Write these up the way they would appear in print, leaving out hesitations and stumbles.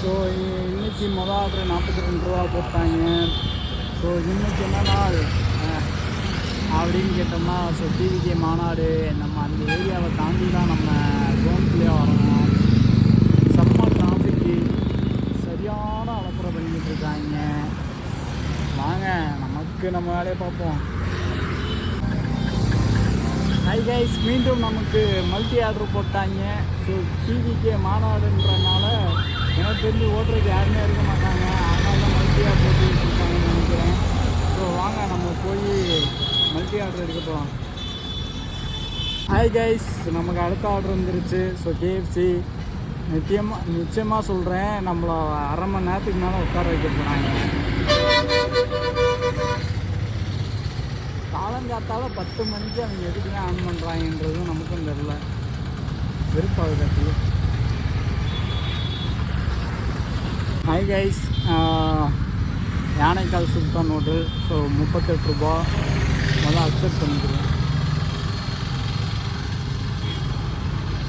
So இன்றைக்கி order 42 ரூபா போட்டாங்க. ஸோ இன்றைக்கி என்ன நாள் அப்படின்னு கேட்டோம்னா, ஸோ டிவிகே மாநாடு நம்ம அந்த ஏரியாவை தாண்டி தான் நம்ம ஜோன்குள்ளேயே வரணும். செம்ம டிராஃபிக்கு, சரியான அலப்பறை பண்ணிக்கிட்டு இருக்காங்க. வாங்க நம்ம வேலையை பார்ப்போம். ஹை கைஸ், மீண்டும் நமக்கு மல்டி ஆர்டர் போட்டாங்க. ஸோ டிவிகே மாநாடுன்றனால எனக்கு தெரிஞ்சு ஓட்டுறதுக்கு யாருமே இருக்க மாட்டாங்க. அதனால தான் மல்டி ஆர்டர் போட்டு வச்சுருக்காங்கன்னு நினைக்கிறேன். ஸோ வாங்க நம்ம போய் மல்டி ஆர்டர் எடுக்க போகலாம். ஹாய் கைஸ், நமக்கு அடுத்த ஆர்டர் வந்துருச்சு. ஸோ கேஎஃப்சி நிச்சயமாக சொல்கிறேன், நம்மளை அரை மணி நேரத்துக்கு மேலே உட்கார வைக்க போகிறாங்க. காலங்காத்தால 10 மணிக்கு அவங்க எதுக்குமே ஆன் பண்ணுறாங்கன்றதும் நமக்கும் தெரில. வெறுப்பாக கட்டி. ஹாய் கைஸ், யானைக்கால் சுல்தான் ஹோட்டல். ஸோ 38 ரூபா முதல்ல அக்செப்ட் பண்ணிக்கிறேன்.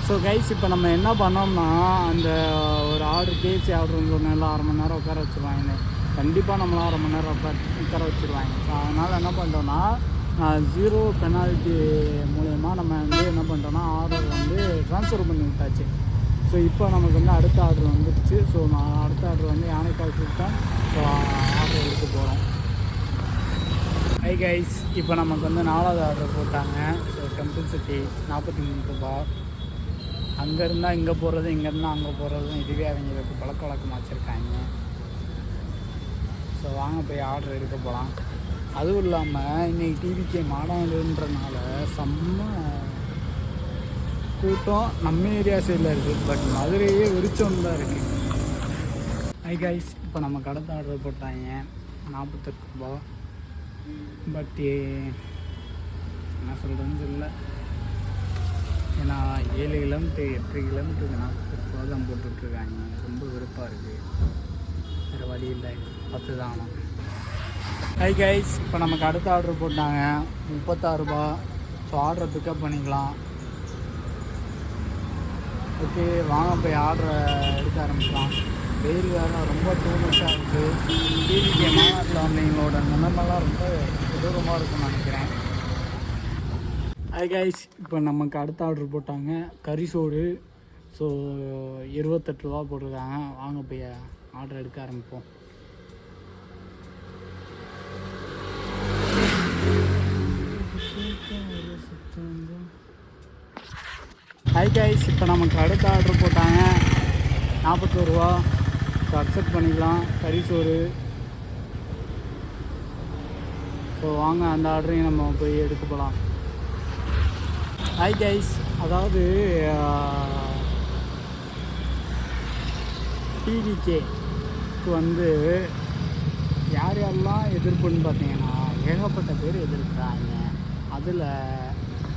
ஸோ கைஸ், இப்போ நம்ம என்ன பண்ணோம்னா, அந்த ஒரு ஆர்டர் கேஎஃப்சி ஆர்டர் சொன்னால அரை மணி நேரம் உட்கார வச்சுருவாங்க. கண்டிப்பாக நம்மளாம் அரை மணி நேரம் உட்கார வச்சுருவாங்க. ஸோ அதனால் என்ன பண்ணுறோன்னா, 0 பெனால்ட்டி மூலயமா நம்ம வந்து என்ன பண்ணுறோன்னா ஆர்டர் வந்து ட்ரான்ஸ்ஃபர் பண்ணி விட்டாச்சு. ஸோ இப்போ நமக்கு வந்து அடுத்த ஆர்டர் வந்துடுச்சு. ஸோ நான் அடுத்த ஆர்டர் வந்து யானைக்கால் சுல்தான். ஸோ ஆர்டர் எடுக்க போகிறோம். ஹை கைஸ், இப்போ நமக்கு வந்து 4வது ஆர்டர் போட்டாங்க. ஸோ டெம்பிள் சிட்டி 43 ரூபா. அங்கே இருந்தால் இங்கே போகிறது, இங்கேருந்தால் அங்கே போகிறதும் இதுவே அவங்களுக்கு பழக்க வழக்கமாக வச்சுருக்காங்க. ஸோ வாங்க போய் ஆர்டர் எடுக்க போகலாம். அதுவும் இல்லாமல் இன்றைக்கி டிவிகே மாநாடுன்றனால செம்ம கூட்டம் நம்ம ஏரியா சைடில் இருக்குது. பட் மதுரையே வெறிச்சோன்னு தான் இருக்குது. ஹை கைஸ், இப்போ நமக்கு அடுத்த ஆர்டர் போட்டாங்க 48 ரூபா. பட் என்ன சொல்கிறதுன்னு தெரியல. ஏன்னா 7 கிலோமீட்டர் 8 கிலோமீட்டருக்கு 48 ரூபா தான் போட்டுட்ருக்காங்க. ரொம்ப வெறுப்பாக இருக்குது. வேறு வழி இல்லை, 10 தான் ஆகும். ஹை கைஸ், இப்போ நமக்கு அடுத்த ஆர்டர் போட்டாங்க 36 ரூபா. ஸோ ஆர்டரை பிக்கப் பண்ணிக்கலாம். ஓகே, வாங்க போய் ஆர்டரை எடுக்க ஆரம்பிக்கலாம். வெயில் வேறு ரொம்ப டூமஸாக இருக்குது. டிவிகே மாநாட்டில் வந்தீங்களோட நிலைமெல்லாம் ரொம்ப கொடூரமாக இருக்குன்னு நினைக்கிறேன். ஹை கைஸ், இப்போ நமக்கு அடுத்த ஆர்டர் போட்டாங்க கறி சோறு. ஸோ 28 ரூபா போட்டிருக்காங்க. வாங்க போய் ஆர்டர் எடுக்க ஆரம்பிப்போம். ஹை கைஸ், இப்போ நமக்கு அடுத்த ஆர்டர் போட்டாங்க 41 ரூபா. ஸோ அக்செப்ட் பண்ணிக்கலாம். கறி சோறு. ஸோ வாங்க அந்த ஆர்டரையும் நம்ம போய் எடுக்க போகலாம். ஹை கைஸ், அதாவது டிவிகேக்கு வந்து யார் யாரெல்லாம் எதிர்ப்புன்னு பார்த்தீங்கன்னா ஏகப்பட்ட பேர் எதிர்க்கிறாங்க. அதில்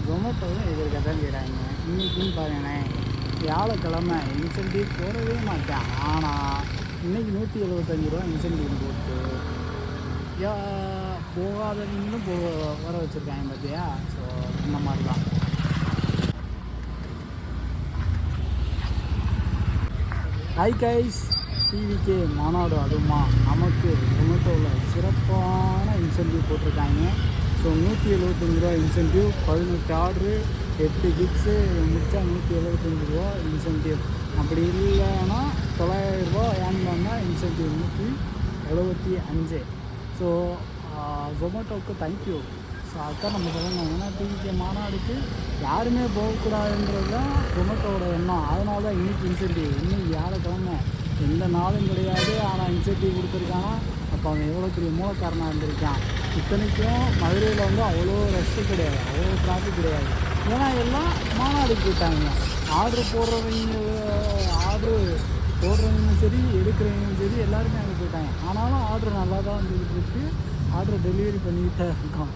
ஜொமேட்டோவும் எதிர்க்க தான் செய்கிறாங்க. இன்றைக்கின்னு பாருங்களேன், வியாழக்கிழமை இன்சென்டிவ் போடவே மாட்டேன். ஆனால் இன்றைக்கி 175 ரூபா இன்சென்டிவ் போட்டு போகாதவங்களும் வர வச்சுருக்காங்க பார்த்தியா. ஸோ இந்த மாதிரி தான். ஹை கைஸ், டிவிகே மாநாடு அதுவுமா நமக்கு ஜொமேட்டோவில் சிறப்பான இன்சென்டிவ் போட்டிருக்காங்க. ஸோ 175 ரூபா இன்சென்டிவ், 18 ஆர்டரு 8 கிட்ஸு முடிச்சா 175 ரூபா இன்சென்டிவ். அப்படி இல்லைன்னா 900 ரூபா வாங்கினோம்னா இன்சென்டிவ் 175. ஸோ ஜொமேட்டோவுக்கு தேங்க்யூ. ஸோ அதுதான் நம்ம சொல்லணும். ஏன்னா டிவிகே மாநாடுக்கு யாருமே போகக்கூடாதுன்றது தான் ஜொமேட்டோவோட எண்ணம். அதனால தான் இன்றைக்கி இன்சென்டிவ். இன்னைக்கு வியாழக்கிழமை எந்த நாளும் கிடையாது, ஆனால் இன்சென்டிவ் கொடுத்துருக்கானா. அப்போ அவன் எவ்வளோ பெரிய மூலக்காரனாக இருந்திருக்கான். இத்தனைக்கும் மதுரையில் வந்து அவ்வளோ ரஷ்ஷு கிடையாது, அவ்வளோ டிராஃபிக் கிடையாது. ஏன்னா எல்லாம் மாநாடுக்கு போயிட்டாங்க. ஆர்டரு போடுறவங்களும் சரி எடுக்கிறவங்களும் சரி எல்லாருமே அங்கே போயிட்டாங்க. ஆனாலும் ஆர்டர் நல்லா தான் வந்துக்கிட்டு இருக்கு. ஆர்டர் டெலிவரி பண்ணிக்கிட்டே இருக்கோம்.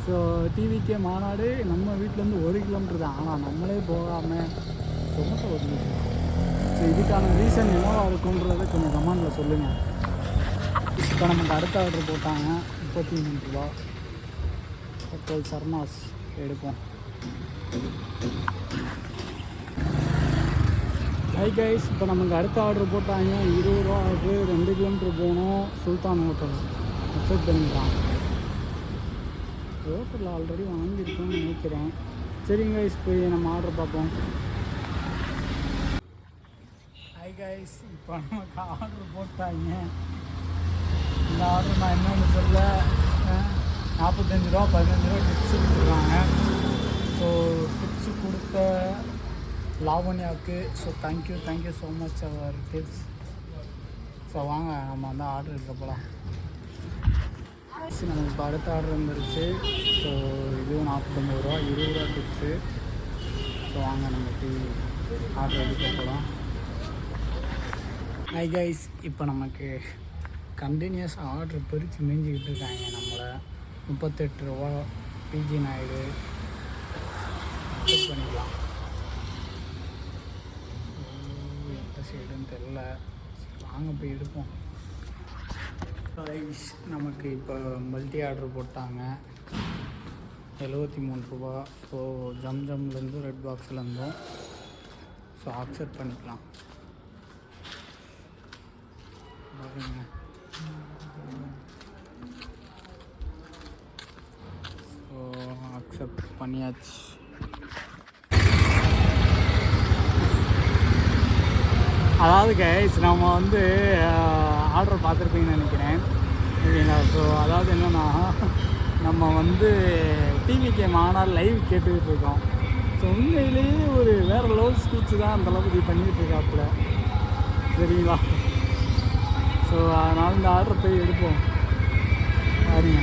ஸோ டிவிகே மாநாடு நம்ம வீட்டிலேருந்து 1 கிலோமீட்டர் தான். ஆனால் நம்மளே போகாமல் ஜொமேட்டோ ஓட்டிக்கிட்டு. ஸோ இதுக்கான ரீசன் என்னவா இருக்குன்றதை கொஞ்சம் கமெண்டில் சொல்லுங்கள். இப்போ நமக்கு அடுத்த ஆர்டர் போட்டாங்க 33 ரூபா. ஹோட்டல் ஹை கைஸ், இப்போ நமக்கு அடுத்த ஆர்டர் போட்டாங்க. 20 ரூபா ஆர்டரு, 2 கிலோமீட்டர் போகணும். சுல்தான் ஹோட்டல் அக்செப்ட் பண்ணிக்கலாம். ஹோட்டலில் ஆல்ரெடி வாங்கியிருக்கோன்னு நினைக்கிறேன். சரிங்க கைஸ், போய் நம்ம ஆர்டர் பார்ப்போம். ஹை கைஸ், இப்போ நமக்கு ஆர்டர் போட்டாங்க. இந்த ஆர்டர் நான் என்னென்னு சொல்ல, 45 ரூபா 15 ரூபா டிப்ஸு கொடுத்துருக்காங்க. ஸோ டிப்ஸு கொடுத்த லாவண்யாவுக்கு தேங்க்யூ ஸோ மச் அவர் டிப்ஸ். ஸோ வாங்க நம்ம வந்து ஆர்டர் எடுக்க போகலாம். நமக்கு இப்போ அடுத்த ஆர்டர் வந்துருச்சு. ஸோ இதுவும் 49 ரூபா 20 ரூபா டிப்ஸு. ஸோ வாங்க நம்ம ஆர்டர் எடுக்க போகலாம். ஹை கைஸ், இப்போ நமக்கு கண்டினியூஸாக ஆர்டர் பிரித்து மேய்ஞ்சிக்கிட்டு இருக்காங்க நம்மளை. 38 ரூபா பிஜி நாயுடு பண்ணிக்கலாம். எந்த சைடுன்னு தெரில. வாங்க போய் எடுப்போம். நமக்கு இப்போ மல்டி ஆர்டர் போட்டாங்க. 73 ரூபா. ஸோ ஜம்லேருந்து ரெட் பாக்ஸ்லேருந்தும் ஸோ அக்செப்ட் பண்ணிக்கலாம். பாருங்க, ஸோ அக்செப்ட் பண்ணியாச்சு. அதாவது கைஸ், நம்ம வந்து ஆர்டர் பார்த்துருப்பீங்கன்னு நினைக்கிறேன். ஓகேங்களா? ஸோ அதாவது என்னென்னா, நம்ம வந்து டிவிகே மாநாடு லைவ் கேட்டுக்கிட்டு இருக்கோம். ஸோ உண்மையிலேயே ஒரு வேறு லெவல் ஸ்பீச் தான் அந்தளவுக்கு பண்ணிக்கிட்டு இருக்காப்புல. சரிங்களா? ஸோ அதனால் இந்த ஆர்டர் போய் எடுப்போம். பாருங்க,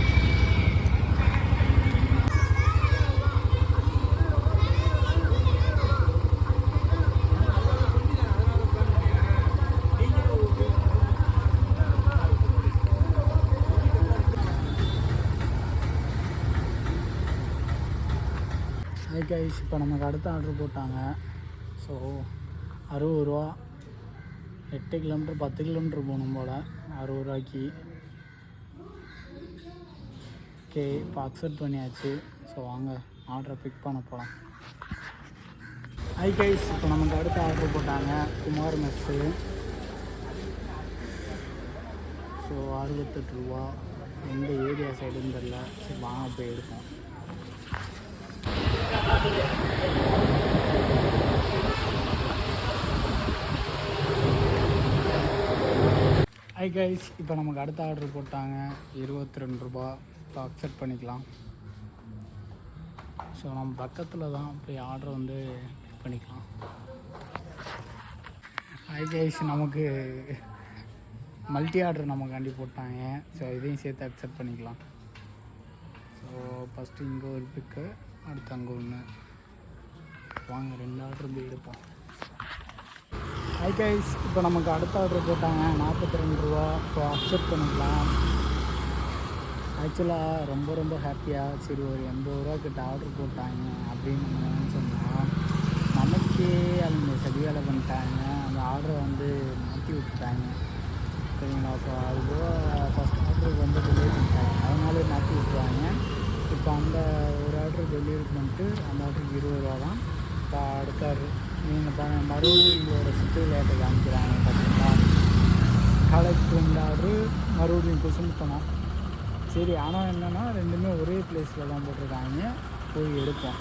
ஹை கைஸ், இப்போ நமக்கு அடுத்த ஆர்டர் போட்டாங்க. ஸோ 60 ரூபா. 8 கிலோமீட்டர் 10 கிலோமீட்டர் போகணும் போல். 60 ரூபாய்க்கு. ஓகே, இப்போ அக்செப்ட் பண்ணியாச்சு. ஸோ வாங்க ஆர்டரை பிக் பண்ண போகலாம். ஹை கைஸ், இப்போ நமக்கு அடுத்த ஆர்டர் போட்டாங்க. குமார் மெஸ்ஸு. ஸோ 68 ரூபா. எந்த ஏரியா சைடுன்னு தெரில. சரி வாங்க போய் எடுப்போம். ஹை கைஸ், இப்போ நமக்கு அடுத்த ஆர்டர் போட்டாங்க. 22 ரூபா. இப்போ அக்செப்ட் பண்ணிக்கலாம். ஸோ நம்ம பக்கத்தில் தான் போய் ஆர்டர் வந்து பிக் பண்ணிக்கலாம். ஹை கைஸ், நமக்கு மல்டி ஆர்டர் நமக்காண்டி போட்டாங்க. ஸோ இதையும் சேர்த்து அக்செப்ட் பண்ணிக்கலாம். ஸோ ஃபஸ்ட்டு இங்கே ஒரு பிக்கு, அடுத்து அங்கே ஒன்று. வாங்க 2 ஆர்டர் போய் எடுப்போம். ஹை கைஸ், இப்போ நமக்கு அடுத்த ஆர்டர் போட்டாங்க. 42 ரூபா. ஸோ அக்செப்ட் பண்ணிக்கலாம். ஆக்சுவலாக ரொம்ப ஹாப்பியாக, சரி ஒரு 80 ரூபா கிட்ட ஆர்டர் போட்டாங்க அப்படின்னு நம்ம சொன்னால், நமக்கே அவங்க சரி வேலை பண்ணிட்டாங்க. அந்த ஆர்டரை வந்து மாற்றி விட்டுட்டாங்க. சரிங்களா? ஸோ அதுபோக ஃபஸ்ட் ஆர்டருக்கு வந்து டெலிவரி பண்ணிட்டாங்க. அதனால மாற்றி விட்டுருவாங்க. இப்போ அந்த ஒரு ஆர்டர் டெலிவரி பண்ணிட்டு அந்த ஆர்டருக்கு 20 ரூபா தான். இப்போ அடுத்த ஆர்டர் நீங்கள் மறுபடியும் உங்களோட சிட்டு விளையாட்டை காமிக்கிறாங்க. பார்த்தீங்களா? கலெக்ட் 2 ஆர்டரு மறுபடியும் குசுமுத்தணும். சரி, ஆனால் என்னென்னா ரெண்டுமே ஒரே பிளேஸில் தான் போட்டிருக்காங்க. போய் எடுப்போம்.